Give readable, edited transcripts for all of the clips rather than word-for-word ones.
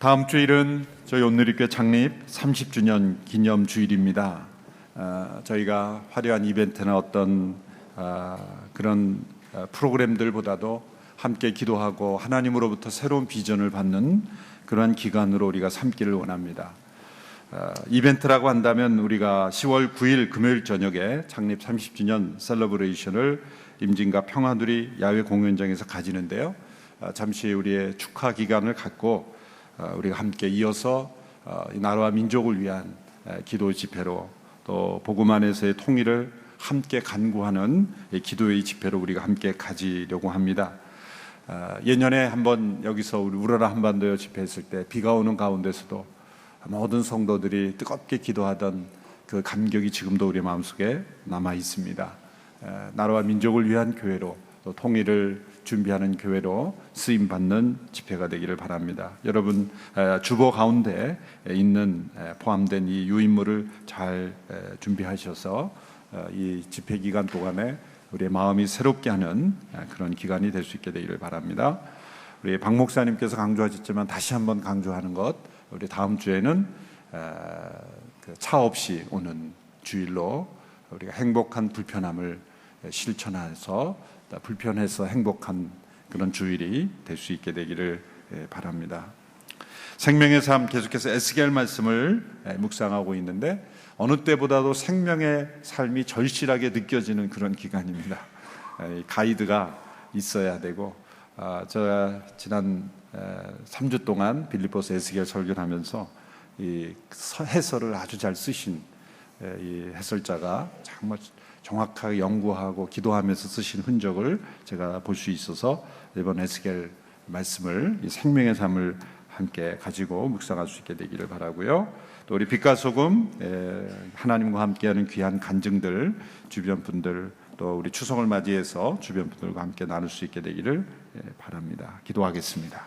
다음 주일은 저희 온누리교회 창립 30주년 기념 주일입니다. 저희가 화려한 이벤트나 어떤 그런 프로그램들보다도 함께 기도하고 하나님으로부터 새로운 비전을 받는 그러한 기간으로 우리가 삼기를 원합니다. 이벤트라고 한다면 우리가 10월 9일 금요일 저녁에 창립 30주년 셀러브레이션을 임진각 평화누리 야외 공연장에서 가지는데요. 잠시 우리의 축하 기간을 갖고 우리가 함께 이어서 나라와 민족을 위한 기도 집회로 또 복음 안에서의 통일을 함께 간구하는 기도의 집회로 우리가 함께 가지려고 합니다. 예년에 한번 여기서 우리 우러라 한반도에 집회했을 때 비가 오는 가운데서도 모든 성도들이 뜨겁게 기도하던 그 감격이 지금도 우리 마음속에 남아 있습니다. 나라와 민족을 위한 교회로 또 통일을 준비하는 교회로 쓰임받는 집회가 되기를 바랍니다. 여러분 주보 가운데 있는 포함된 이 유인물을 잘 준비하셔서 이 집회 기간 동안에 우리의 마음이 새롭게 하는 그런 기간이 될 수 있게 되기를 바랍니다. 우리 박 목사님께서 강조하셨지만 다시 한번 강조하는 것, 우리 다음 주에는 차 없이 오는 주일로 우리가 행복한 불편함을 실천해서 불편해서 행복한 그런 주일이 될 수 있게 되기를 바랍니다. 생명의 삶 계속해서 에스겔 말씀을 묵상하고 있는데 어느 때보다도 생명의 삶이 절실하게 느껴지는 그런 기간입니다. 가이드가 있어야 되고 제가 지난 3주 동안 빌립보서 에스겔 설교를 하면서 이 해설을 아주 잘 쓰신 이 해설자가 정말 정확하게 연구하고 기도하면서 쓰신 흔적을 제가 볼 수 있어서 이번 에스겔 말씀을 이 생명의 삶을 함께 가지고 묵상할 수 있게 되기를 바라고요. 또 우리 빛과 소금 하나님과 함께하는 귀한 간증들 주변 분들 또 우리 추석을 맞이해서 주변 분들과 함께 나눌 수 있게 되기를 바랍니다. 기도하겠습니다.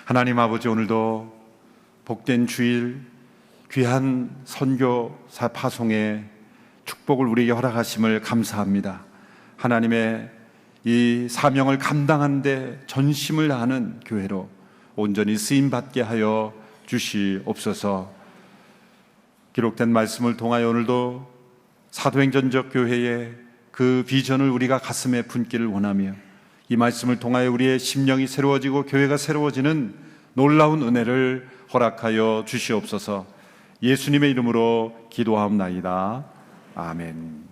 하나님 아버지, 오늘도 복된 주일 귀한 선교사 파송의 축복을 우리에게 허락하심을 감사합니다. 하나님의 이 사명을 감당하는 데 전심을 다하는 교회로 온전히 쓰임받게 하여 주시옵소서. 기록된 말씀을 통하여 오늘도 사도행전적 교회의 그 비전을 우리가 가슴에 품기를 원하며 이 말씀을 통하여 우리의 심령이 새로워지고 교회가 새로워지는 놀라운 은혜를 허락하여 주시옵소서. 예수님의 이름으로 기도하옵나이다. 아멘.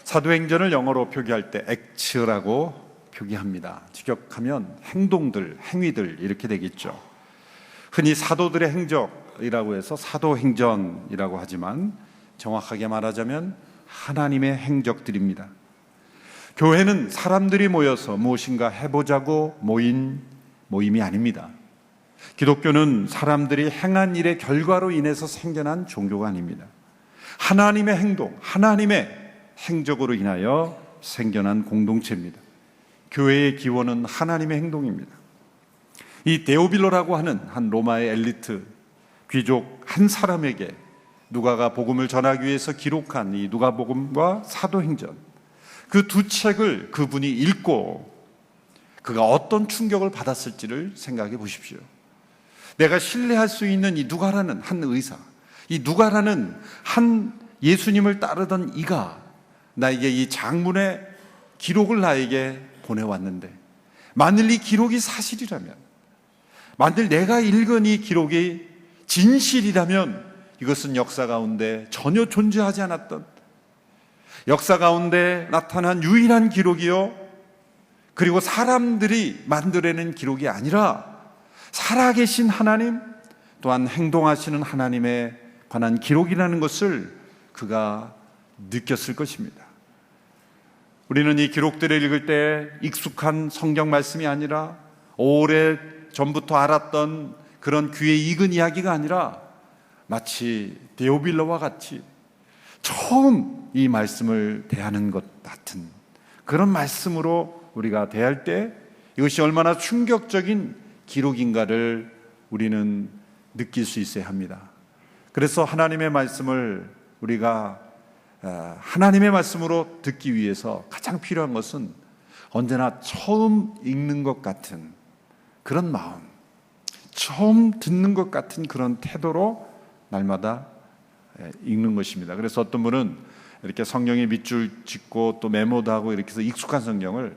사도행전을 영어로 표기할 때 액츠라고 표기합니다. 직역하면 행동들, 행위들 이렇게 되겠죠. 흔히 사도들의 행적이라고 해서 사도행전이라고 하지만 정확하게 말하자면 하나님의 행적들입니다. 교회는 사람들이 모여서 무엇인가 해보자고 모인 모임이 아닙니다. 기독교는 사람들이 행한 일의 결과로 인해서 생겨난 종교가 아닙니다. 하나님의 행동, 하나님의 행적으로 인하여 생겨난 공동체입니다. 교회의 기원은 하나님의 행동입니다. 이 데오빌로라고 하는 한 로마의 엘리트 귀족 한 사람에게 누가가 복음을 전하기 위해서 기록한 이 누가복음과 사도행전, 그 두 책을 그분이 읽고 그가 어떤 충격을 받았을지를 생각해 보십시오. 내가 신뢰할 수 있는 이 누가라는 한 의사, 이 누가라는 한 예수님을 따르던 이가 나에게 이 장문의 기록을 나에게 보내왔는데, 만일 이 기록이 사실이라면, 만일 내가 읽은 이 기록이 진실이라면 이것은 역사 가운데 전혀 존재하지 않았던, 역사 가운데 나타난 유일한 기록이요, 그리고 사람들이 만들어낸 기록이 아니라 살아계신 하나님 또한 행동하시는 하나님에 관한 기록이라는 것을 그가 느꼈을 것입니다. 우리는 이 기록들을 읽을 때 익숙한 성경 말씀이 아니라 오래 전부터 알았던 그런 귀에 익은 이야기가 아니라 마치 데오빌로와 같이 처음 이 말씀을 대하는 것 같은 그런 말씀으로 우리가 대할 때 이것이 얼마나 충격적인 기록인가를 우리는 느낄 수 있어야 합니다. 그래서 하나님의 말씀을 우리가 하나님의 말씀으로 듣기 위해서 가장 필요한 것은 언제나 처음 읽는 것 같은 그런 마음, 처음 듣는 것 같은 그런 태도로 날마다 읽는 것입니다. 그래서 어떤 분은 이렇게 성경에 밑줄 짓고 또 메모도 하고 이렇게 해서 익숙한 성경을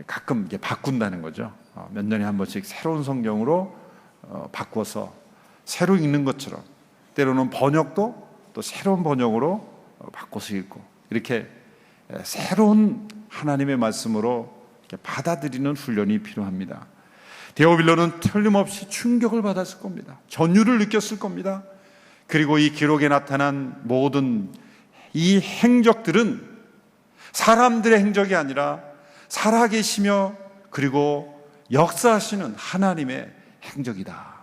가끔 이렇게 바꾼다는 거죠. 몇 년에 한 번씩 새로운 성경으로 바꿔서 새로 읽는 것처럼, 때로는 번역도 또 새로운 번역으로 바꿔서 읽고, 이렇게 새로운 하나님의 말씀으로 이렇게 받아들이는 훈련이 필요합니다. 데오빌로는 틀림없이 충격을 받았을 겁니다. 전율을 느꼈을 겁니다. 그리고 이 기록에 나타난 모든 이 행적들은 사람들의 행적이 아니라 살아계시며 그리고 역사하시는 하나님의 행적이다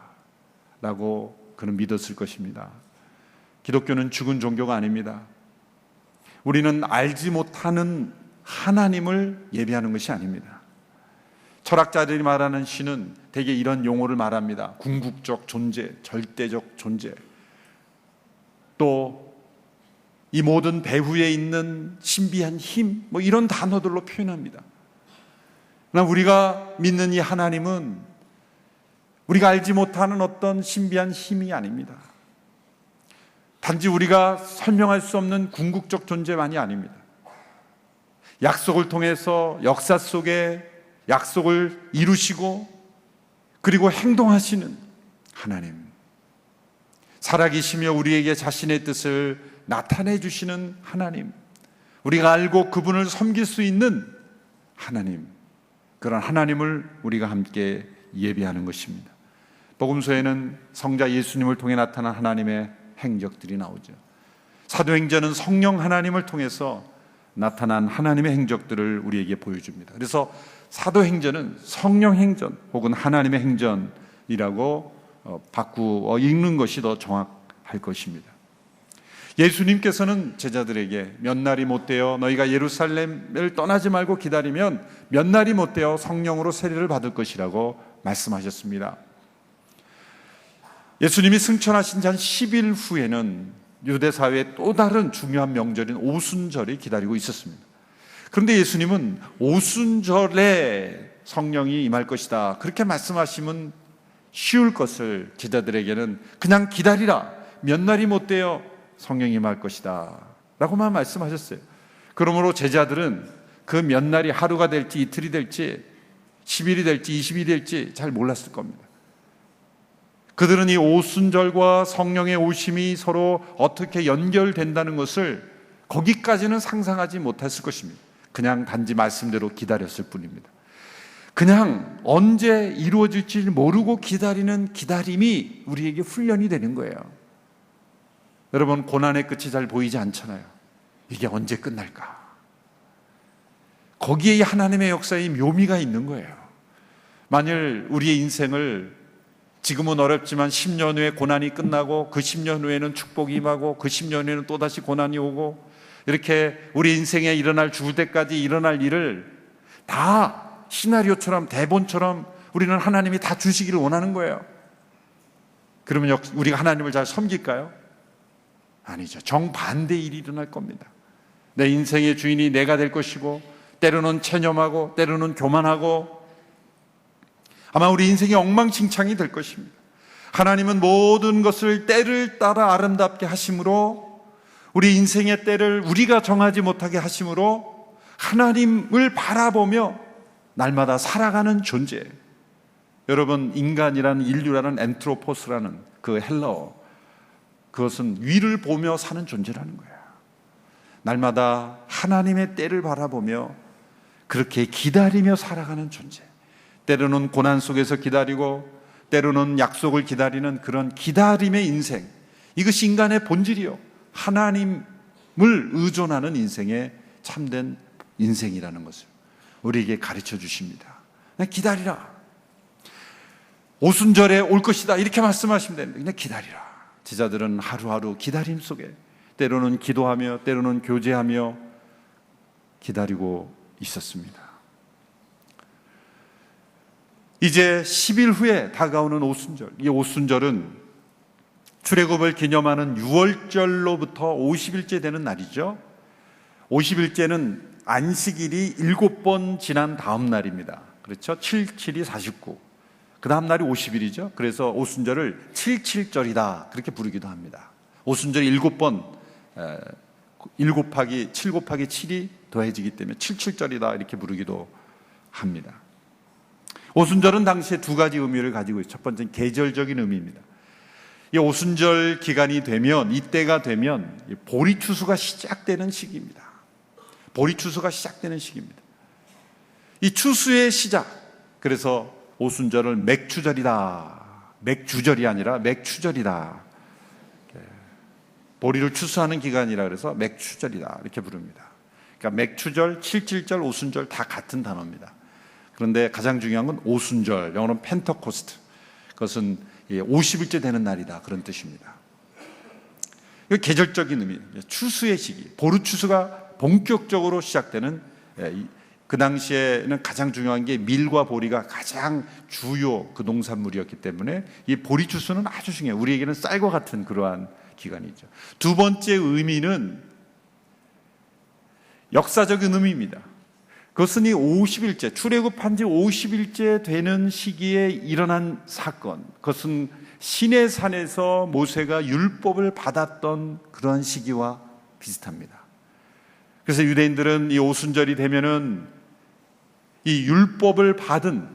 라고 그는 믿었을 것입니다. 기독교는 죽은 종교가 아닙니다. 우리는 알지 못하는 하나님을 예배하는 것이 아닙니다. 철학자들이 말하는 신은 대개 이런 용어를 말합니다. 궁극적 존재, 절대적 존재, 또 이 모든 배후에 있는 신비한 힘, 이런 단어들로 표현합니다. 그러나 우리가 믿는 이 하나님은 우리가 알지 못하는 어떤 신비한 힘이 아닙니다. 단지 우리가 설명할 수 없는 궁극적 존재만이 아닙니다. 약속을 통해서 역사 속에 약속을 이루시고 그리고 행동하시는 하나님, 살아계시며 우리에게 자신의 뜻을 나타내 주시는 하나님, 우리가 알고 그분을 섬길 수 있는 하나님, 그런 하나님을 우리가 함께 예배하는 것입니다. 복음서에는 성자 예수님을 통해 나타난 하나님의 행적들이 나오죠. 사도행전은 성령 하나님을 통해서 나타난 하나님의 행적들을 우리에게 보여줍니다. 그래서 사도행전은 성령 행전 혹은 하나님의 행전이라고 바꾸어 읽는 것이 더 정확할 것입니다. 예수님께서는 제자들에게 몇 날이 못되어 너희가 예루살렘을 떠나지 말고 기다리면 몇 날이 못되어 성령으로 세례를 받을 것이라고 말씀하셨습니다. 예수님이 승천하신 지 한 10일 후에는 유대 사회의 또 다른 중요한 명절인 오순절이 기다리고 있었습니다. 그런데 예수님은 오순절에 성령이 임할 것이다, 그렇게 말씀하시면 쉬울 것을 제자들에게는 그냥 기다리라, 몇 날이 못되어 성령이 임할 것이다 라고만 말씀하셨어요. 그러므로 제자들은 그 몇 날이 하루가 될지 이틀이 될지 10일이 될지 20일이 될지 잘 몰랐을 겁니다. 그들은 이 오순절과 성령의 오심이 서로 어떻게 연결된다는 것을 거기까지는 상상하지 못했을 것입니다. 그냥 단지 말씀대로 기다렸을 뿐입니다. 그냥 언제 이루어질지 모르고 기다리는 기다림이 우리에게 훈련이 되는 거예요. 여러분, 고난의 끝이 잘 보이지 않잖아요. 이게 언제 끝날까? 거기에 하나님의 역사의 묘미가 있는 거예요. 만일 우리의 인생을 지금은 어렵지만 10년 후에 고난이 끝나고 그 10년 후에는 축복이 임하고 그 10년 후에는 또다시 고난이 오고, 이렇게 우리 인생에 일어날 죽을 때까지 일어날 일을 다 시나리오처럼 대본처럼 우리는 하나님이 다 주시기를 원하는 거예요. 그러면 우리가 하나님을 잘 섬길까요? 아니죠. 정반대의 일이 일어날 겁니다. 내 인생의 주인이 내가 될 것이고, 때로는 체념하고 때로는 교만하고, 아마 우리 인생이 엉망진창이 될 것입니다. 하나님은 모든 것을 때를 따라 아름답게 하심으로, 우리 인생의 때를 우리가 정하지 못하게 하심으로 하나님을 바라보며 날마다 살아가는 존재. 여러분, 인간이라는, 인류라는 엔트로포스라는 그 헬라어, 그것은 위를 보며 사는 존재라는 거예요. 날마다 하나님의 때를 바라보며 그렇게 기다리며 살아가는 존재. 때로는 고난 속에서 기다리고 때로는 약속을 기다리는 그런 기다림의 인생, 이것이 인간의 본질이요, 하나님을 의존하는 인생의 참된 인생이라는 것을 우리에게 가르쳐 주십니다. 그냥 기다리라, 오순절에 올 것이다, 이렇게 말씀하시면 됩니다. 그냥 기다리라. 제자들은 하루하루 기다림 속에 때로는 기도하며 때로는 교제하며 기다리고 있었습니다. 이제 10일 후에 다가오는 오순절, 이 오순절은 출애굽을 기념하는 6월절로부터 50일째 되는 날이죠. 50일째는 안식일이 7번 지난 다음 날입니다. 그렇죠? 7, 7이 49. 그 다음 날이 50일이죠. 그래서 오순절을 77절이다 그렇게 부르기도 합니다. 오순절이 7번 7 곱하기 7이 더해지기 때문에 77절이다 이렇게 부르기도 합니다. 오순절은 당시에 두 가지 의미를 가지고 있어요. 첫 번째는 계절적인 의미입니다. 이 오순절 기간이 되면, 이때가 되면 보리추수가 시작되는 시기입니다. 보리추수가 시작되는 시기입니다. 이 추수의 시작, 그래서 오순절을 맥추절이다, 맥주절이 아니라 맥추절이다, 보리를 추수하는 기간이라 그래서 맥추절이다 이렇게 부릅니다. 그러니까 맥추절, 칠칠절, 오순절 다 같은 단어입니다. 그런데 가장 중요한 건 오순절, 영어로는 펜터코스트, 그것은 50일째 되는 날이다 그런 뜻입니다. 이거 계절적인 의미, 추수의 시기, 보리추수가 본격적으로 시작되는, 그 당시에는 가장 중요한 게 밀과 보리가 가장 주요 그 농산물이었기 때문에 이 보리추수는 아주 중요해요. 우리에게는 쌀과 같은 그러한 기간이죠. 두 번째 의미는 역사적인 의미입니다. 그것은 이 50일째, 출애굽한 지 50일째 되는 시기에 일어난 사건, 그것은 시내 산에서 모세가 율법을 받았던 그러한 시기와 비슷합니다. 그래서 유대인들은 이 오순절이 되면은 이 율법을 받은,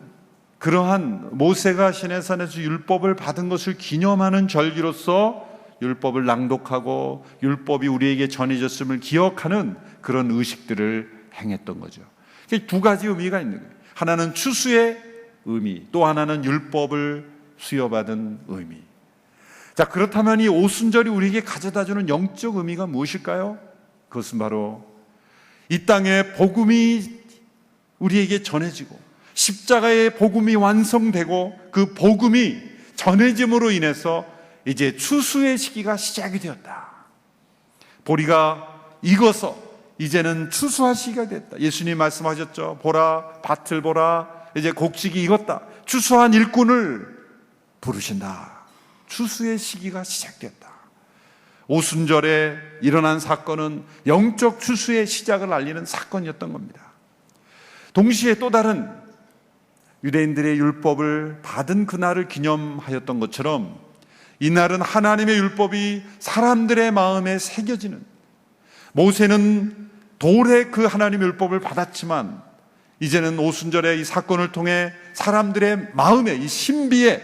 그러한 모세가 시내 산에서 율법을 받은 것을 기념하는 절기로서 율법을 낭독하고 율법이 우리에게 전해졌음을 기억하는 그런 의식들을 행했던 거죠. 두 가지 의미가 있는 거예요. 하나는 추수의 의미, 또 하나는 율법을 수여받은 의미. 자, 그렇다면 이 오순절이 우리에게 가져다주는 영적 의미가 무엇일까요? 그것은 바로 이 땅에 복음이 우리에게 전해지고 십자가의 복음이 완성되고 그 복음이 전해짐으로 인해서 이제 추수의 시기가 시작이 되었다. 보리가 익어서 이제는 추수할 시기가 됐다. 예수님 말씀하셨죠. 보라, 밭을 보라, 이제 곡식이 익었다. 추수한 일꾼을 부르신다. 추수의 시기가 시작됐다. 오순절에 일어난 사건은 영적 추수의 시작을 알리는 사건이었던 겁니다. 동시에 또 다른 유대인들의 율법을 받은 그날을 기념하였던 것처럼 이날은 하나님의 율법이 사람들의 마음에 새겨지는, 모세는 돌에 그 하나님의 율법을 받았지만 이제는 오순절의 이 사건을 통해 사람들의 마음에, 이 신비에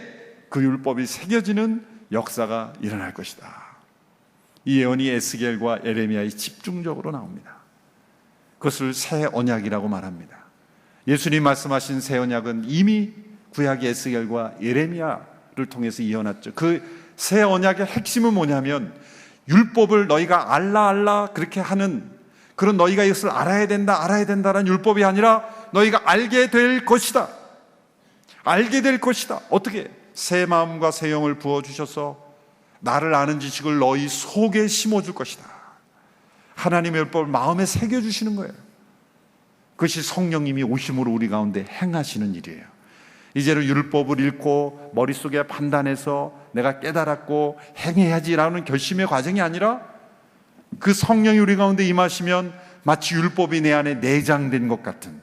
그 율법이 새겨지는 역사가 일어날 것이다. 이 예언이 에스겔과 예레미야에 집중적으로 나옵니다. 그것을 새 언약이라고 말합니다. 예수님 말씀하신 새 언약은 이미 구약의 에스겔과 예레미야를 통해서 이어났죠. 그 새 언약의 핵심은 뭐냐면 율법을 너희가 알라 그렇게 하는 그런, 너희가 이것을 알아야 된다라는 율법이 아니라 너희가 알게 될 것이다. 알게 될 것이다. 어떻게? 새 마음과 새 영을 부어주셔서 나를 아는 지식을 너희 속에 심어줄 것이다. 하나님의 율법을 마음에 새겨주시는 거예요. 그것이 성령님이 오심으로 우리 가운데 행하시는 일이에요. 이제는 율법을 읽고 머릿속에 판단해서 내가 깨달았고 행해야지라는 결심의 과정이 아니라 그 성령이 우리 가운데 임하시면 마치 율법이 내 안에 내장된 것 같은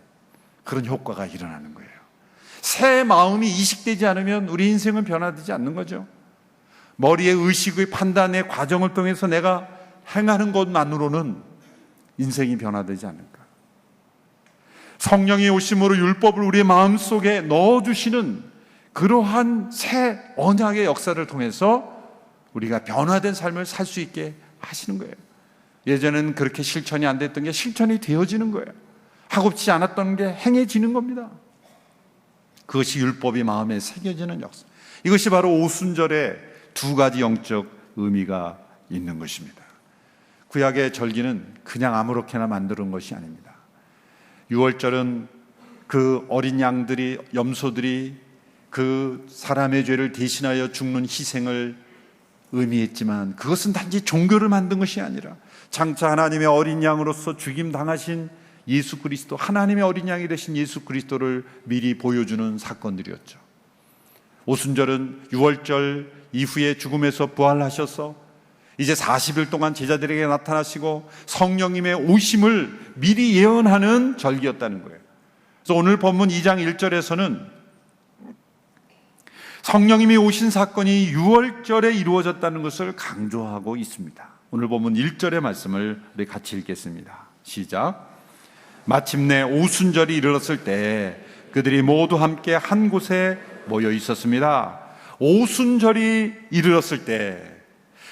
그런 효과가 일어나는 거예요. 새 마음이 이식되지 않으면 우리 인생은 변화되지 않는 거죠. 머리의 의식의 판단의 과정을 통해서 내가 행하는 것만으로는 인생이 변화되지 않을까. 성령이 오심으로 율법을 우리의 마음속에 넣어주시는 그러한 새 언약의 역사를 통해서 우리가 변화된 삶을 살 수 있게 하시는 거예요. 예전에는 그렇게 실천이 안 됐던 게 실천이 되어지는 거예요. 하고싶지 않았던 게 행해지는 겁니다. 그것이 율법이 마음에 새겨지는 역사. 이것이 바로 오순절의 두 가지 영적 의미가 있는 것입니다. 구약의 절기는 그냥 아무렇게나 만드는 것이 아닙니다. 6월절은 그 어린 양들이, 염소들이 그 사람의 죄를 대신하여 죽는 희생을 의미했지만 그것은 단지 종교를 만든 것이 아니라 장차 하나님의 어린 양으로서 죽임 당하신 예수 그리스도, 하나님의 어린 양이 되신 예수 그리스도를 미리 보여주는 사건들이었죠. 오순절은 6월절 이후에 죽음에서 부활하셔서 이제 40일 동안 제자들에게 나타나시고 성령님의 오심을 미리 예언하는 절기였다는 거예요. 그래서 오늘 본문 2장 1절에서는 성령님이 오신 사건이 유월절에 이루어졌다는 것을 강조하고 있습니다. 오늘 본문 1절의 말씀을 우리 같이 읽겠습니다. 시작. 마침내 오순절이 이르렀을 때 그들이 모두 함께 한 곳에 모여 있었습니다. 오순절이 이르렀을 때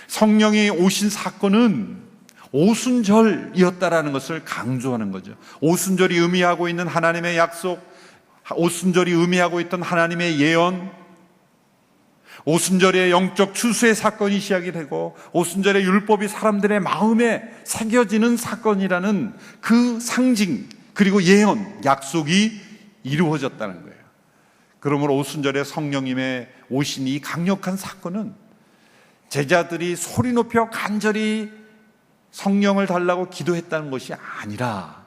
성령이 오신 사건은 오순절이었다라는 것을 강조하는 거죠. 오순절이 의미하고 있는 하나님의 약속, 오순절이 의미하고 있던 하나님의 예언, 오순절의 영적 추수의 사건이 시작이 되고 오순절의 율법이 사람들의 마음에 새겨지는 사건이라는 그 상징, 그리고 예언, 약속이 이루어졌다는 거예요. 그러므로 오순절에 성령님의 오신 이 강력한 사건은 제자들이 소리 높여 간절히 성령을 달라고 기도했다는 것이 아니라,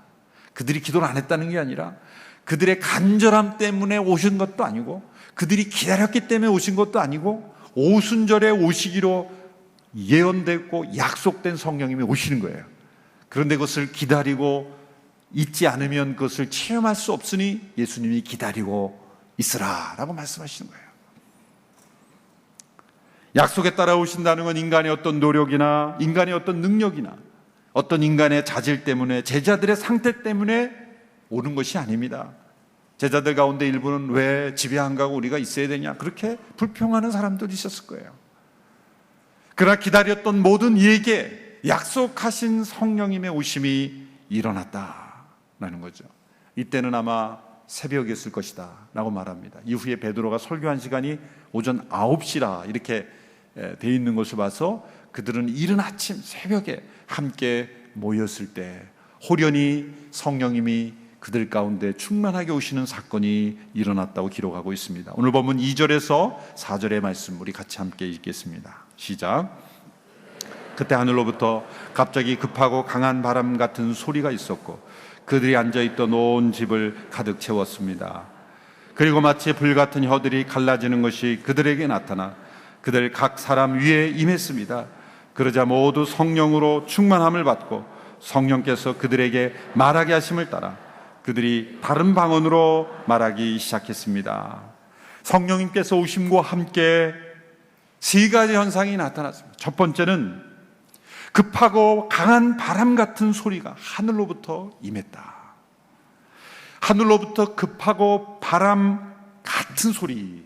그들이 기도를 안 했다는 게 아니라 그들의 간절함 때문에 오신 것도 아니고 그들이 기다렸기 때문에 오신 것도 아니고 오순절에 오시기로 예언됐고 약속된 성령님이 오시는 거예요. 그런데 그것을 기다리고 있지 않으면 그것을 체험할 수 없으니 예수님이 기다리고 있으라 라고 말씀하시는 거예요. 약속에 따라 오신다는 건 인간의 어떤 노력이나 인간의 어떤 능력이나 어떤 인간의 자질 때문에, 제자들의 상태 때문에 오는 것이 아닙니다. 제자들 가운데 일부는 왜 집에 안 가고 우리가 있어야 되냐, 그렇게 불평하는 사람들이 있었을 거예요. 그러나 기다렸던 모든 이에게 약속하신 성령님의 오심이 일어났다라는 거죠. 이때는 아마 새벽이었을 것이다 라고 말합니다. 이후에 베드로가 설교한 시간이 오전 9시라 이렇게 되어 있는 것을 봐서 그들은 이른 아침 새벽에 함께 모였을 때 호련히 성령님이 그들 가운데 충만하게 오시는 사건이 일어났다고 기록하고 있습니다. 오늘 본문 2절에서 4절의 말씀 우리 같이 함께 읽겠습니다. 시작. 그때 하늘로부터 갑자기 급하고 강한 바람 같은 소리가 있었고 그들이 앉아있던 온 집을 가득 채웠습니다. 그리고 마치 불같은 혀들이 갈라지는 것이 그들에게 나타나 그들 각 사람 위에 임했습니다. 그러자 모두 성령으로 충만함을 받고 성령께서 그들에게 말하게 하심을 따라 그들이 다른 방언으로 말하기 시작했습니다. 성령님께서 오심과 함께 세 가지 현상이 나타났습니다. 첫 번째는 급하고 강한 바람 같은 소리가 하늘로부터 임했다. 하늘로부터 급하고 바람 같은 소리,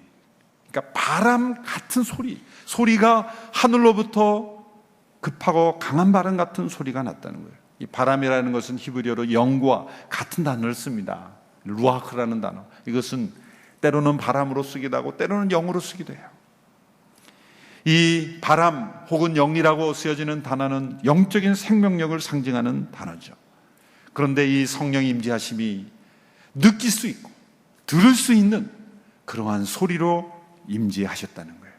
그러니까 바람 같은 소리, 소리가 하늘로부터 급하고 강한 바람 같은 소리가 났다는 거예요. 이 바람이라는 것은 히브리어로 영과 같은 단어를 씁니다. 루아흐라는 단어. 이것은 때로는 바람으로 쓰기도 하고 때로는 영으로 쓰기도 해요. 이 바람 혹은 영이라고 쓰여지는 단어는 영적인 생명력을 상징하는 단어죠. 그런데 이 성령의 임재하심이 느낄 수 있고 들을 수 있는 그러한 소리로 임재하셨다는 거예요.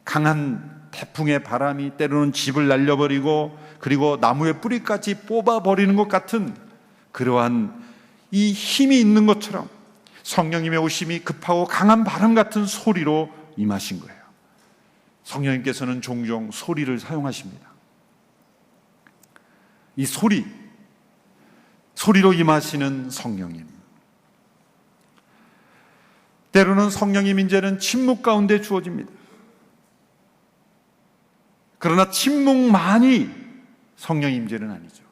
강한 태풍의 바람이 때로는 집을 날려버리고 그리고 나무의 뿌리까지 뽑아버리는 것 같은 그러한 이 힘이 있는 것처럼 성령님의 오심이 급하고 강한 바람 같은 소리로 임하신 거예요. 성령님께서는 종종 소리를 사용하십니다. 이 소리로 임하시는 성령님. 때로는 성령님 임재는 침묵 가운데 주어집니다. 그러나 침묵만이 성령 임재는 아니죠.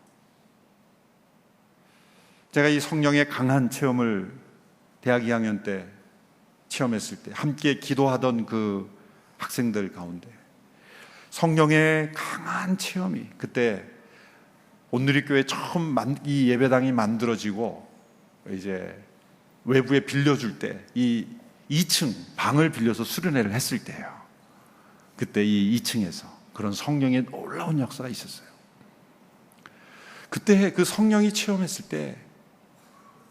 제가 이 성령의 강한 체험을 대학 2학년 때 체험했을 때 함께 기도하던 그 학생들 가운데 성령의 강한 체험이, 그때 온누리교회 처음 이 예배당이 만들어지고 이제 외부에 빌려줄 때 이 2층 방을 빌려서 수련회를 했을 때예요. 그때 이 2층에서 그런 성령의 놀라운 역사가 있었어요. 그때 그 성령이 체험했을 때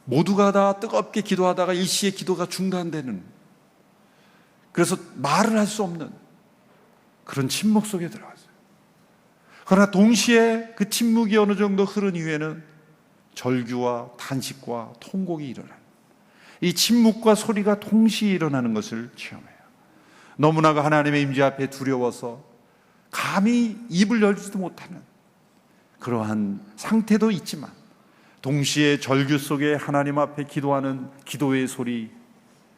모두가 다 뜨겁게 기도하다가 일시에 기도가 중단되는, 그래서 말을 할 수 없는 그런 침묵 속에 들어갔어요. 그러나 동시에 그 침묵이 어느 정도 흐른 이후에는 절규와 탄식과 통곡이 일어나는, 이 침묵과 소리가 동시에 일어나는 것을 체험해요. 너무나 하나님의 임재 앞에 두려워서 감히 입을 열지도 못하는 그러한 상태도 있지만 동시에 절규 속에 하나님 앞에 기도하는 기도의 소리,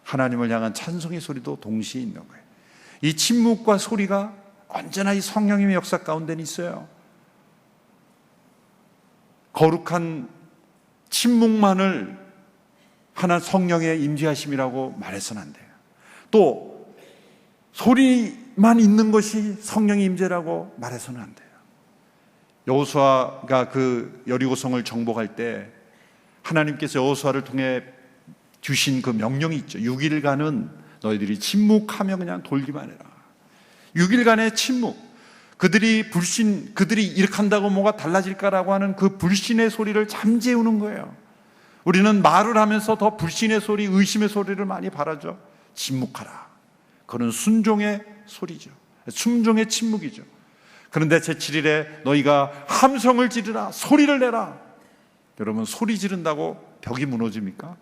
하나님을 향한 찬송의 소리도 동시에 있는 거예요. 이 침묵과 소리가 언제나 이 성령님의 역사 가운데는 있어요. 거룩한 침묵만을 하나 성령의 임재하심이라고 말해서는 안 돼요. 또 소리만 있는 것이 성령의 임재라고 말해서는 안 돼요. 여호수아가 그 여리고성을 정복할 때 하나님께서 여호수아를 통해 주신 그 명령이 있죠. 6일간은 너희들이 침묵하며 그냥 돌기만 해라. 6일간의 침묵. 그들이 이렇게 한다고 뭐가 달라질까라고 하는 그 불신의 소리를 잠재우는 거예요. 우리는 말을 하면서 더 불신의 소리, 의심의 소리를 많이 바라죠. 침묵하라. 그건 순종의 소리죠. 순종의 침묵이죠. 그런데 제7일에 너희가 함성을 지르라, 소리를 내라. 여러분, 소리 지른다고 벽이 무너집니까?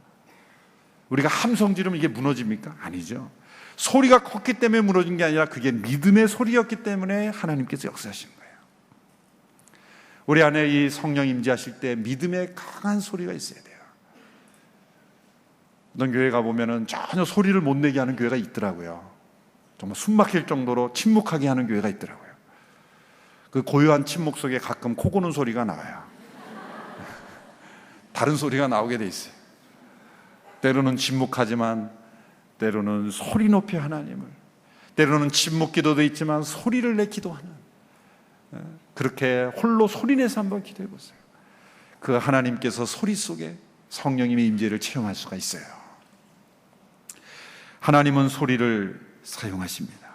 우리가 함성 지르면 이게 무너집니까? 아니죠. 소리가 컸기 때문에 무너진 게 아니라 그게 믿음의 소리였기 때문에 하나님께서 역사하신 거예요. 우리 안에 이 성령 임재하실 때 믿음의 강한 소리가 있어야 돼요. 어떤 교회 가보면 전혀 소리를 못 내게 하는 교회가 있더라고요. 정말 숨 막힐 정도로 침묵하게 하는 교회가 있더라고요. 그 고요한 침묵 속에 가끔 코 고는 소리가 나와요. 다른 소리가 나오게 돼 있어요. 때로는 침묵하지만 때로는 소리 높이 하나님을, 때로는 침묵 기도도 있지만 소리를 내 기도하는, 그렇게 홀로 소리내서 한번 기도해 보세요. 그 하나님께서 소리 속에 성령님의 임재를 체험할 수가 있어요. 하나님은 소리를 사용하십니다.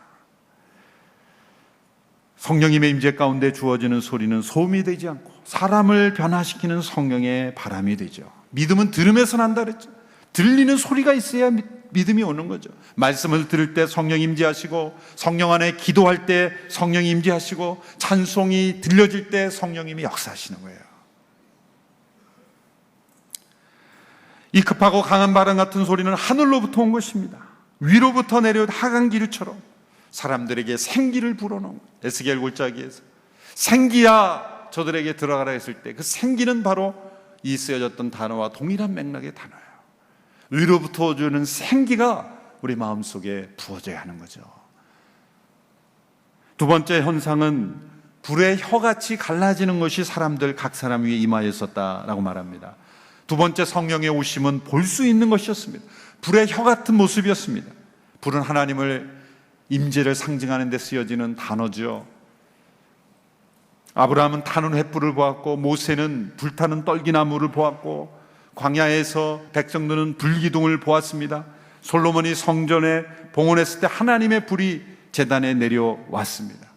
성령님의 임재 가운데 주어지는 소리는 소음이 되지 않고 사람을 변화시키는 성령의 바람이 되죠. 믿음은 들음에서 난다 그랬죠. 들리는 소리가 있어야 믿음이 오는 거죠. 말씀을 들을 때 성령 임재하시고, 성령 안에 기도할 때 성령 임재하시고, 찬송이 들려질 때 성령님이 역사하시는 거예요. 이 급하고 강한 바람 같은 소리는 하늘로부터 온 것입니다. 위로부터 내려온 하강기류처럼 사람들에게 생기를 불어넣은 거예요. 에스겔 골짜기에서 생기야 저들에게 들어가라 했을 때 그 생기는 바로 이 쓰여졌던 단어와 동일한 맥락의 단어예요. 위로부터 주는 생기가 우리 마음속에 부어져야 하는 거죠. 두 번째 현상은 불의 혀같이 갈라지는 것이 각 사람 위에 임하여 있었다라고 말합니다. 두 번째 성령의 오심은 볼 수 있는 것이었습니다. 불의 혀 같은 모습이었습니다. 불은 하나님을 임재를 상징하는 데 쓰여지는 단어죠. 아브라함은 타는 횃불을 보았고, 모세는 불타는 떨기나무를 보았고, 광야에서 백성들은 불기둥을 보았습니다. 솔로몬이 성전에 봉헌했을 때 하나님의 불이 제단에 내려왔습니다.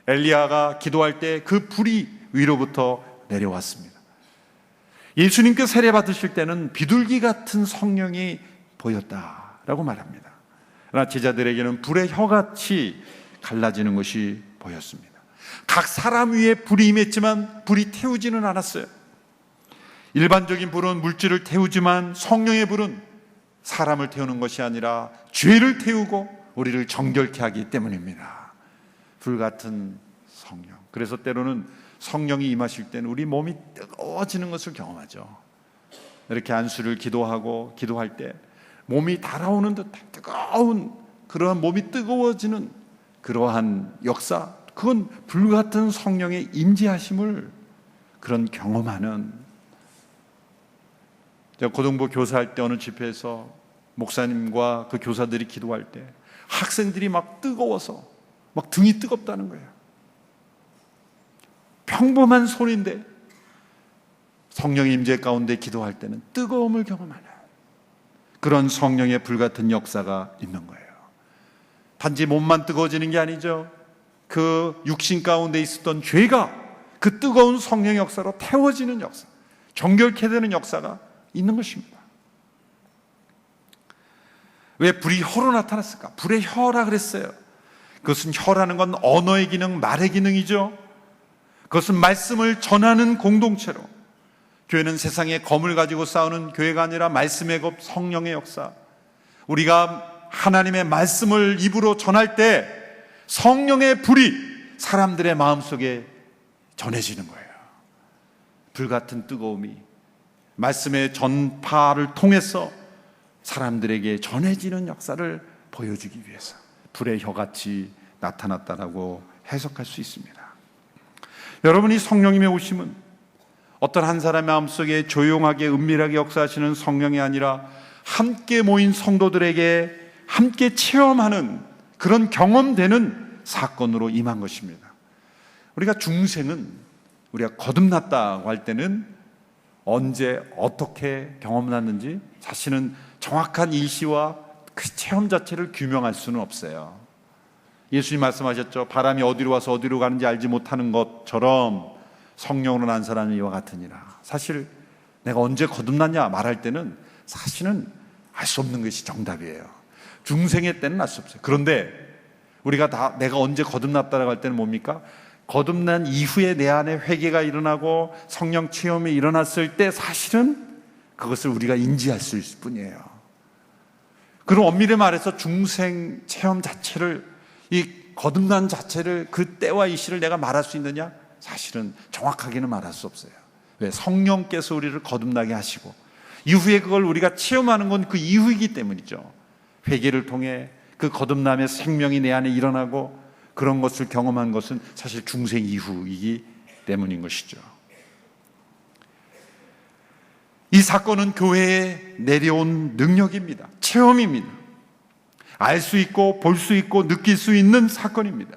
엘리야가 기도할 때 그 불이 위로부터 내려왔습니다. 예수님께 세례 받으실 때는 비둘기 같은 성령이 보였다라고 말합니다. 그러나 제자들에게는 불의 혀같이 갈라지는 것이 보였습니다. 각 사람 위에 불이 임했지만 불이 태우지는 않았어요. 일반적인 불은 물질을 태우지만 성령의 불은 사람을 태우는 것이 아니라 죄를 태우고 우리를 정결케 하기 때문입니다. 불 같은 성령. 그래서 때로는 성령이 임하실 때는 우리 몸이 뜨거워지는 것을 경험하죠. 이렇게 안수를 기도할 때 몸이 달아오는 듯한 뜨거운, 그러한 몸이 뜨거워지는 그러한 역사, 그건 불같은 성령의 임재하심을 그런 경험하는. 제가 고등부 교사할 때 어느 집회에서 목사님과 그 교사들이 기도할 때 학생들이 막 뜨거워서 막 등이 뜨겁다는 거예요. 평범한 소리인데 성령의 임재 가운데 기도할 때는 뜨거움을 경험하는 그런 성령의 불같은 역사가 있는 거예요. 단지 몸만 뜨거워지는 게 아니죠. 그 육신 가운데 있었던 죄가 그 뜨거운 성령의 역사로 태워지는 역사, 정결케 되는 역사가 있는 것입니다. 왜 불이 혀로 나타났을까? 불의 혀라 그랬어요. 그것은 혀라는 건 언어의 기능, 말의 기능이죠. 그것은 말씀을 전하는 공동체로, 교회는 세상의 검을 가지고 싸우는 교회가 아니라 말씀의 검, 성령의 역사. 우리가 하나님의 말씀을 입으로 전할 때 성령의 불이 사람들의 마음속에 전해지는 거예요. 불같은 뜨거움이 말씀의 전파를 통해서 사람들에게 전해지는 역사를 보여주기 위해서 불의 혀같이 나타났다라고 해석할 수 있습니다. 여러분이 성령님의 오심은 어떤 한 사람의 마음속에 조용하게 은밀하게 역사하시는 성령이 아니라 함께 모인 성도들에게 함께 체험하는 그런 경험되는 사건으로 임한 것입니다. 우리가 중생은 우리가 거듭났다고 할 때는 언제 어떻게 경험났는지 자신은 정확한 일시와 그 체험 자체를 규명할 수는 없어요. 예수님 말씀하셨죠. 바람이 어디로 와서 어디로 가는지 알지 못하는 것처럼 성령으로 난 사람이 이와 같으니라. 사실 내가 언제 거듭났냐 말할 때는 사실은 알 수 없는 것이 정답이에요. 중생의 때는 알 수 없어요. 그런데 우리가 다 내가 언제 거듭났다라고 할 때는 뭡니까? 거듭난 이후에 내 안에 회개가 일어나고 성령 체험이 일어났을 때 사실은 그것을 우리가 인지할 수 있을 뿐이에요. 그럼 엄밀히 말해서 중생 체험 자체를, 이 거듭난 자체를 그 때와 이 시를 내가 말할 수 있느냐? 사실은 정확하게는 말할 수 없어요. 왜? 성령께서 우리를 거듭나게 하시고 이후에 그걸 우리가 체험하는 건 그 이후이기 때문이죠. 회개를 통해 그 거듭남의 생명이 내 안에 일어나고 그런 것을 경험한 것은 사실 중생 이후이기 때문인 것이죠. 이 사건은 교회에 내려온 능력입니다. 체험입니다. 알 수 있고 볼 수 있고 느낄 수 있는 사건입니다.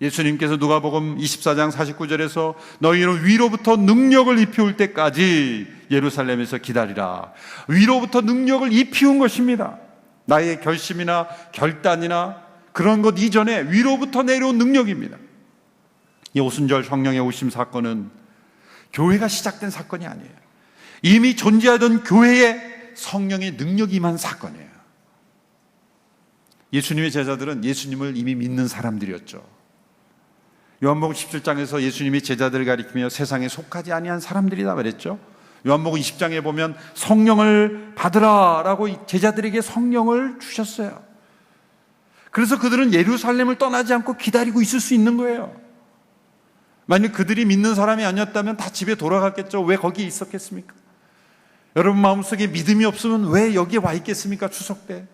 예수님께서 누가복음 24장 49절에서 너희는 위로부터 능력을 입혀올 때까지 예루살렘에서 기다리라. 위로부터 능력을 입히운 것입니다. 나의 결심이나 결단이나 그런 것 이전에 위로부터 내려온 능력입니다. 이 오순절 성령의 오심 사건은 교회가 시작된 사건이 아니에요. 이미 존재하던 교회에 성령의 능력이 임한 사건이에요. 예수님의 제자들은 예수님을 이미 믿는 사람들이었죠. 요한복음 17장에서 예수님이 제자들을 가리키며 세상에 속하지 아니한 사람들이다 그랬죠. 요한복음 20장에 보면 성령을 받으라 라고 제자들에게 성령을 주셨어요. 그래서 그들은 예루살렘을 떠나지 않고 기다리고 있을 수 있는 거예요. 만약 그들이 믿는 사람이 아니었다면 다 집에 돌아갔겠죠. 왜 거기에 있었겠습니까? 여러분 마음속에 믿음이 없으면 왜 여기에 와 있겠습니까? 추석 때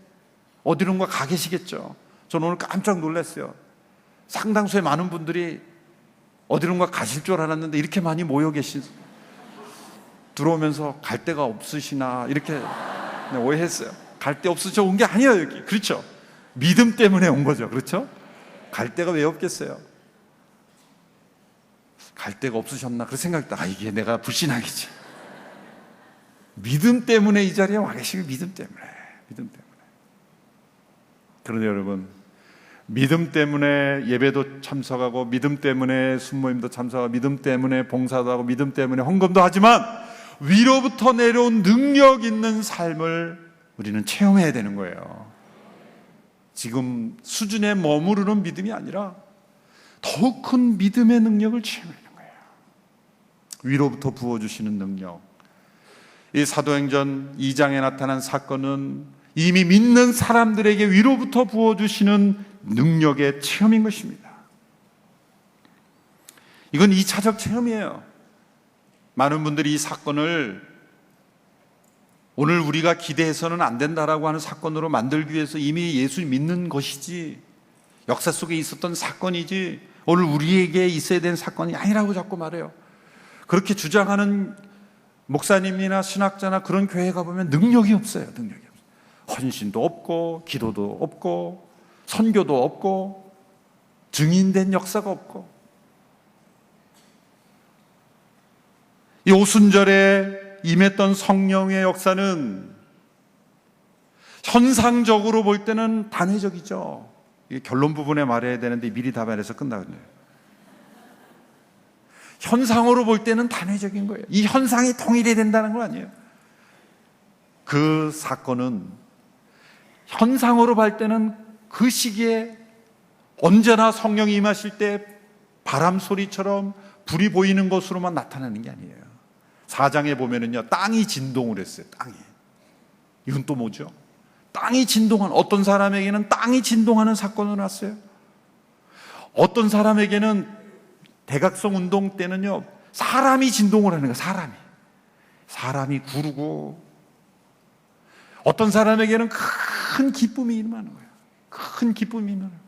어디론가 가 계시겠죠. 저는 오늘 깜짝 놀랐어요. 상당수의 많은 분들이 어디론가 가실 줄 알았는데 이렇게 많이 모여 계신, 들어오면서 갈 데가 없으시나 이렇게 오해했어요. 갈 데 없으셔 온 게 아니에요. 여기. 그렇죠? 믿음 때문에 온 거죠. 그렇죠? 갈 데가 왜 없겠어요? 갈 데가 없으셨나 그런 생각했다. 이게 내가 불신하겠지. 믿음 때문에 이 자리에 와 계시고, 믿음 때문에. 그런데 여러분, 믿음 때문에 예배도 참석하고, 믿음 때문에 순모임도 참석하고, 믿음 때문에 봉사도 하고, 믿음 때문에 헌금도 하지만 위로부터 내려온 능력 있는 삶을 우리는 체험해야 되는 거예요. 지금 수준에 머무르는 믿음이 아니라 더욱 큰 믿음의 능력을 체험하는 거예요. 위로부터 부어주시는 능력. 이 사도행전 2장에 나타난 사건은 이미 믿는 사람들에게 위로부터 부어주시는 능력의 체험인 것입니다. 이건 2차적 체험이에요. 많은 분들이 이 사건을 오늘 우리가 기대해서는 안 된다라고 하는 사건으로 만들기 위해서 이미 예수 믿는 것이지, 역사 속에 있었던 사건이지 오늘 우리에게 있어야 되는 사건이 아니라고 자꾸 말해요. 그렇게 주장하는 목사님이나 신학자나 그런 교회 가보면 능력이 없어요. 능력이 없어요. 헌신도 없고 기도도 없고 선교도 없고 증인된 역사가 없고. 이 오순절에 임했던 성령의 역사는 현상적으로 볼 때는 단회적이죠. 이게 결론 부분에 말해야 되는데 미리 다 말해서 끝나거든요. 현상으로 볼 때는 단회적인 거예요. 이 현상이 통일이 된다는 건 아니에요. 그 사건은 현상으로 볼 때는 그 시기에 언제나 성령이 임하실 때 바람 소리처럼 불이 보이는 것으로만 나타나는 게 아니에요. 4장에 보면은요, 땅이 진동을 했어요. 땅이. 이건 또 뭐죠? 땅이 진동한, 어떤 사람에게는 땅이 진동하는 사건이 났어요. 어떤 사람에게는 대각성 운동 때는요, 사람이 진동을 하는 거예요. 사람이 구르고, 어떤 사람에게는 큰 기쁨이 임하는 거예요. 큰 기쁨이 임하는 거예요.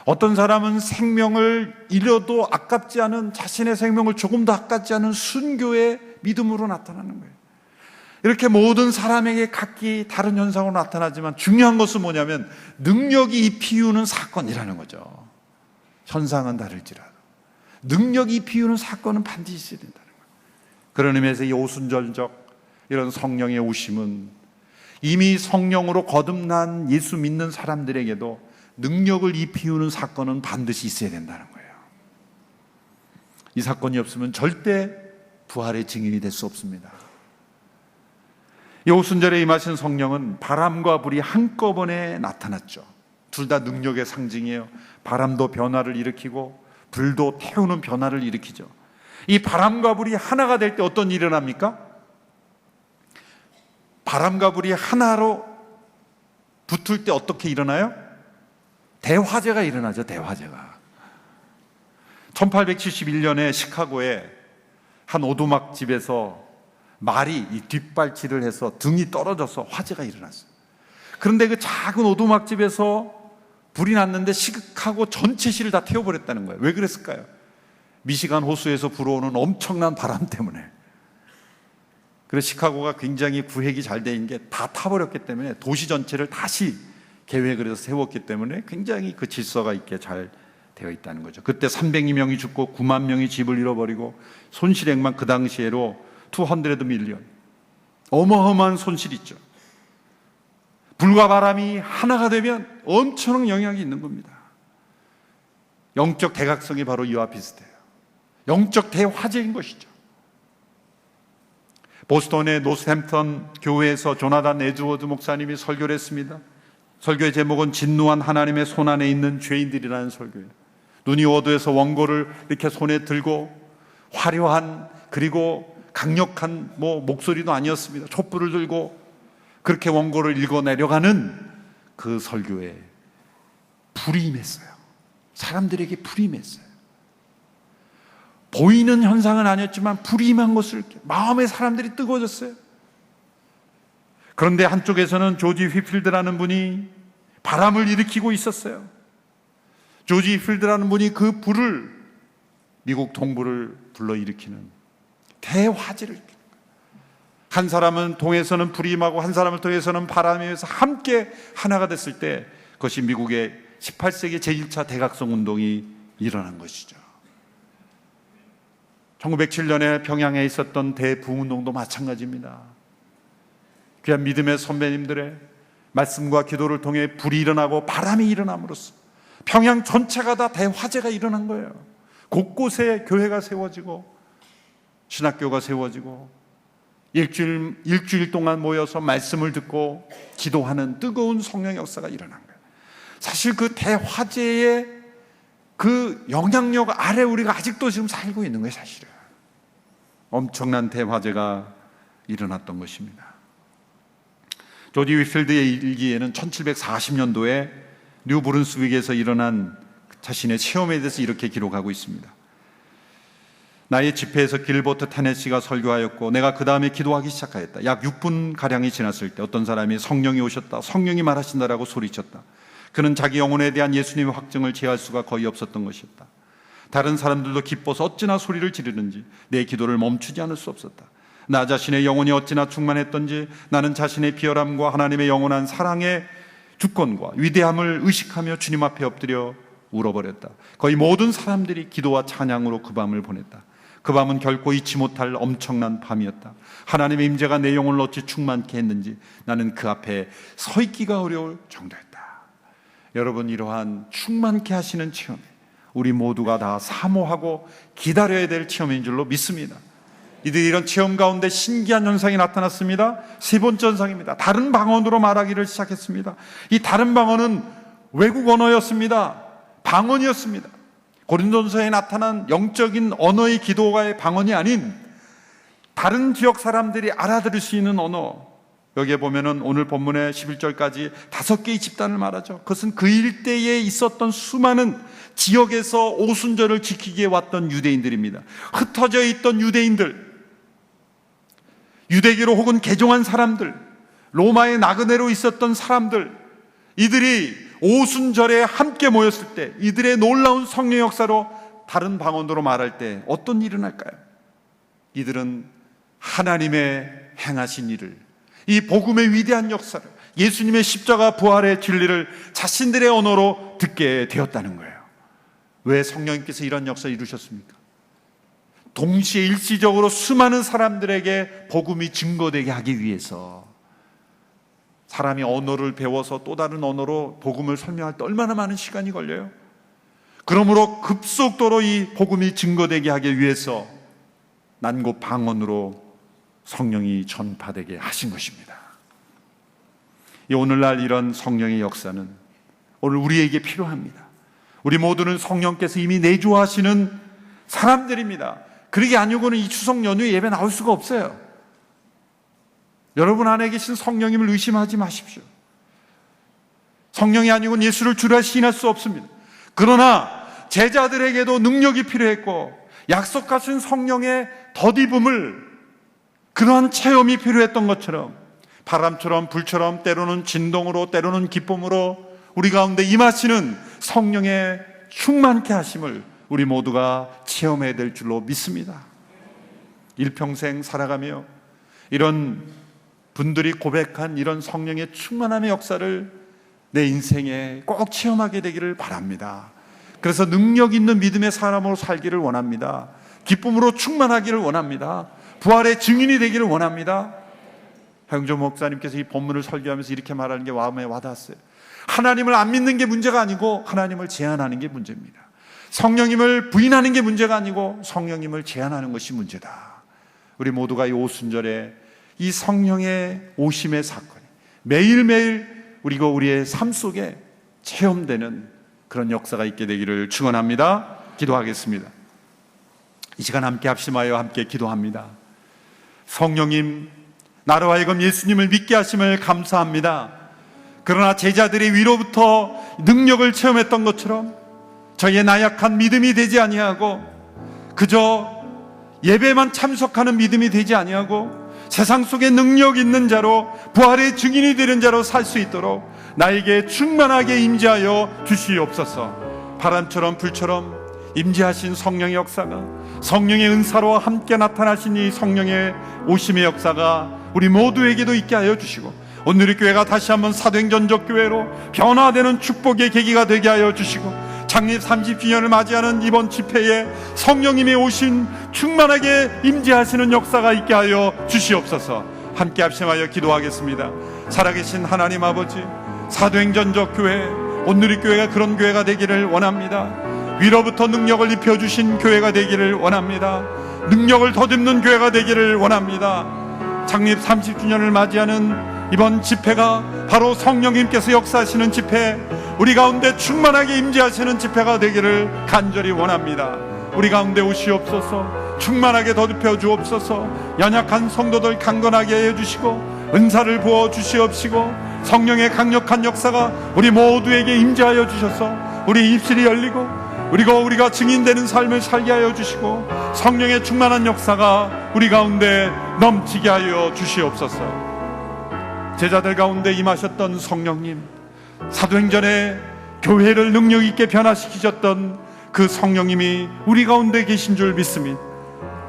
어떤 사람은 생명을 잃어도 아깝지 않은, 자신의 생명을 조금 더 아깝지 않은 순교의 믿음으로 나타나는 거예요. 이렇게 모든 사람에게 각기 다른 현상으로 나타나지만 중요한 것은 뭐냐면 능력이 피우는 사건이라는 거죠. 현상은 다를지라도 능력이 피우는 사건은 반드시 있어야 된다는 거예요. 그런 의미에서 이 오순절적 이런 성령의 오심은 이미 성령으로 거듭난 예수 믿는 사람들에게도 능력을 입히우는 사건은 반드시 있어야 된다는 거예요. 이 사건이 없으면 절대 부활의 증인이 될 수 없습니다. 이 오순절에 임하신 성령은 바람과 불이 한꺼번에 나타났죠. 둘 다 능력의 상징이에요. 바람도 변화를 일으키고 불도 태우는 변화를 일으키죠. 이 바람과 불이 하나가 될 때 어떤 일이 일어납니까? 바람과 불이 하나로 붙을 때 어떻게 일어나요? 대화재가 일어나죠. 대화재가. 1871년에 시카고에 한 오두막 집에서 말이 이 뒷발질을 해서 등이 떨어져서 화재가 일어났어요. 그런데 그 작은 오두막 집에서 불이 났는데 시카고 전체 시를 다 태워버렸다는 거예요. 왜 그랬을까요? 미시간 호수에서 불어오는 엄청난 바람 때문에. 그래서 시카고가 굉장히 구획이 잘 돼 있는 게 다 타버렸기 때문에 도시 전체를 다시 계획을 해서 세웠기 때문에 굉장히 그 질서가 있게 잘 되어 있다는 거죠. 그때 300명이 죽고 9만 명이 집을 잃어버리고 손실액만 그 당시에로 200 밀리언, 어마어마한 손실이 있죠. 불과 바람이 하나가 되면 엄청난 영향이 있는 겁니다. 영적 대각성이 바로 이와 비슷해요. 영적 대화재인 것이죠. 보스턴의 노스햄턴 교회에서 조나단 에드워드 목사님이 설교를 했습니다. 설교의 제목은 진노한 하나님의 손 안에 있는 죄인들이라는 설교예요. 눈이 어두워서 원고를 이렇게 손에 들고 화려한, 그리고 강력한 목소리도 아니었습니다. 촛불을 들고 그렇게 원고를 읽어내려가는 그 설교에 불이 임했어요. 사람들에게 불이 임했어요. 보이는 현상은 아니었지만 불이 임한 것을 마음의 사람들이 뜨거워졌어요. 그런데 한쪽에서는 조지 휘필드라는 분이 바람을 일으키고 있었어요. 조지 휘필드라는 분이 그 불을, 미국 동부를 불러일으키는 대화재를, 한 사람은 동에서는 불이 임하고 한 사람을 통해서는 바람이 임해서 함께 하나가 됐을 때 그것이 미국의 18세기 제1차 대각성 운동이 일어난 것이죠. 1907년에 평양에 있었던 대부흥운동도 마찬가지입니다. 귀한 믿음의 선배님들의 말씀과 기도를 통해 불이 일어나고 바람이 일어남으로써 평양 전체가 다 대화재가 일어난 거예요. 곳곳에 교회가 세워지고 신학교가 세워지고 일주일 동안 모여서 말씀을 듣고 기도하는 뜨거운 성령 역사가 일어난 거예요. 사실 그 대화재의 그 영향력 아래 우리가 아직도 지금 살고 있는 거예요. 사실은 엄청난 대화재가 일어났던 것입니다. 조지 휘필드의 일기에는 1740년도에 뉴브룬스윅에서 일어난 자신의 체험에 대해서 이렇게 기록하고 있습니다. 나의 집회에서 길버트 테네시가 설교하였고 내가 그 다음에 기도하기 시작하였다. 약 6분가량이 지났을 때 어떤 사람이 성령이 오셨다, 성령이 말하신다라고 소리쳤다. 그는 자기 영혼에 대한 예수님의 확증을 제할 수가 거의 없었던 것이었다. 다른 사람들도 기뻐서 어찌나 소리를 지르는지 내 기도를 멈추지 않을 수 없었다. 나 자신의 영혼이 어찌나 충만했던지 나는 자신의 비열함과 하나님의 영원한 사랑의 주권과 위대함을 의식하며 주님 앞에 엎드려 울어버렸다. 거의 모든 사람들이 기도와 찬양으로 그 밤을 보냈다. 그 밤은 결코 잊지 못할 엄청난 밤이었다. 하나님의 임재가 내 영혼을 어찌 충만케 했는지 나는 그 앞에 서 있기가 어려울 정도였다. 여러분, 이러한 충만케 하시는 체험, 우리 모두가 다 사모하고 기다려야 될 체험인 줄로 믿습니다. 이들이 이런 체험 가운데 신기한 현상이 나타났습니다. 세 번째 현상입니다. 다른 방언으로 말하기를 시작했습니다. 이 다른 방언은 외국 언어였습니다. 방언이었습니다. 고린도전서에 나타난 영적인 언어의 기도가의 방언이 아닌 다른 지역 사람들이 알아들을 수 있는 언어. 여기에 보면은 오늘 본문의 11절까지 5개의 집단을 말하죠. 그것은 그 일대에 있었던 수많은 지역에서 오순절을 지키기에 왔던 유대인들입니다. 흩어져 있던 유대인들, 유대교로 혹은 개종한 사람들, 로마의 나그네로 있었던 사람들, 이들이 오순절에 함께 모였을 때 이들의 놀라운 성령 역사로 다른 방언으로 말할 때 어떤 일이 일어날까요? 이들은 하나님의 행하신 일을, 이 복음의 위대한 역사를, 예수님의 십자가 부활의 진리를 자신들의 언어로 듣게 되었다는 거예요. 왜 성령님께서 이런 역사를 이루셨습니까? 동시에 일시적으로 수많은 사람들에게 복음이 증거되게 하기 위해서. 사람이 언어를 배워서 또 다른 언어로 복음을 설명할 때 얼마나 많은 시간이 걸려요? 그러므로 급속도로 이 복음이 증거되게 하기 위해서 난곳 방언으로 성령이 전파되게 하신 것입니다. 이 오늘날 이런 성령의 역사는 오늘 우리에게 필요합니다. 우리 모두는 성령께서 이미 내주하시는 사람들입니다. 그러게 아니고는 이 추석 연휴에 예배 나올 수가 없어요. 여러분 안에 계신 성령님을 의심하지 마십시오. 성령이 아니고는 예수를 주라 시인할 수 없습니다. 그러나 제자들에게도 능력이 필요했고 약속하신 성령의 덧입음을, 그러한 체험이 필요했던 것처럼 바람처럼 불처럼 때로는 진동으로 때로는 기쁨으로 우리 가운데 임하시는 성령의 충만케 하심을 우리 모두가 체험해야 될 줄로 믿습니다. 일평생 살아가며 이런 분들이 고백한 이런 성령의 충만함의 역사를 내 인생에 꼭 체험하게 되기를 바랍니다. 그래서 능력 있는 믿음의 사람으로 살기를 원합니다. 기쁨으로 충만하기를 원합니다. 부활의 증인이 되기를 원합니다. 하영조 목사님께서 이 본문을 설교하면서 이렇게 말하는 게 마음에 와닿았어요. 하나님을 안 믿는 게 문제가 아니고 하나님을 제한하는 게 문제입니다. 성령님을 부인하는 게 문제가 아니고 성령님을 제한하는 것이 문제다. 우리 모두가 이 오순절에 이 성령의 오심의 사건이 매일매일 우리의 삶 속에 체험되는 그런 역사가 있게 되기를 축원합니다. 기도하겠습니다. 이 시간 함께 합심하여 함께 기도합니다. 성령님, 나로 하여금 예수님을 믿게 하심을 감사합니다. 그러나 제자들이 위로부터 능력을 체험했던 것처럼 저희의 나약한 믿음이 되지 아니하고 그저 예배만 참석하는 믿음이 되지 아니하고 세상 속에 능력 있는 자로 부활의 증인이 되는 자로 살 수 있도록 나에게 충만하게 임재하여 주시옵소서. 바람처럼 불처럼 임재하신 성령의 역사가, 성령의 은사로 함께 나타나신 이 성령의 오심의 역사가 우리 모두에게도 있게 하여 주시고 오늘 이 교회가 다시 한번 사도행전적 교회로 변화되는 축복의 계기가 되게 하여 주시고 창립 30주년을 맞이하는 이번 집회에 성령님이 오신 충만하게 임재하시는 역사가 있게 하여 주시옵소서. 함께 합심하여 기도하겠습니다. 살아계신 하나님 아버지, 사도행전적 교회, 오늘의 교회가 그런 교회가 되기를 원합니다. 위로부터 능력을 입혀주신 교회가 되기를 원합니다. 능력을 덧입는 교회가 되기를 원합니다. 창립 30주년을 맞이하는 이번 집회가 바로 성령님께서 역사하시는 집회, 우리 가운데 충만하게 임재하시는 집회가 되기를 간절히 원합니다. 우리 가운데 오시옵소서. 충만하게 덧입혀 주옵소서. 연약한 성도들 강건하게 해주시고 은사를 부어 주시옵시고 성령의 강력한 역사가 우리 모두에게 임재하여 주셔서 우리 입술이 열리고 우리가 증인되는 삶을 살게 하여 주시고 성령의 충만한 역사가 우리 가운데 넘치게 하여 주시옵소서. 제자들 가운데 임하셨던 성령님, 사도행전에 교회를 능력 있게 변화시키셨던 그 성령님이 우리 가운데 계신 줄 믿습니다.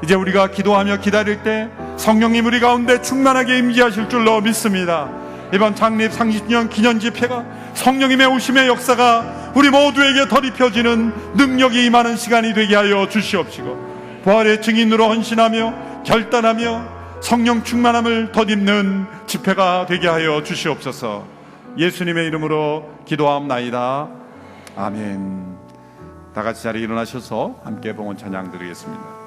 이제 우리가 기도하며 기다릴 때 성령님 우리 가운데 충만하게 임재하실 줄로 믿습니다. 이번 창립 30주년 기념 집회가 성령님의 오심의 역사가 우리 모두에게 덧입혀지는 능력이 임하는 시간이 되게 하여 주시옵시고 부활의 증인으로 헌신하며 결단하며 성령 충만함을 덧입는 집회가 되게 하여 주시옵소서. 예수님의 이름으로 기도하옵나이다. 아멘. 다 같이 자리에 일어나셔서 함께 봉헌 찬양 드리겠습니다.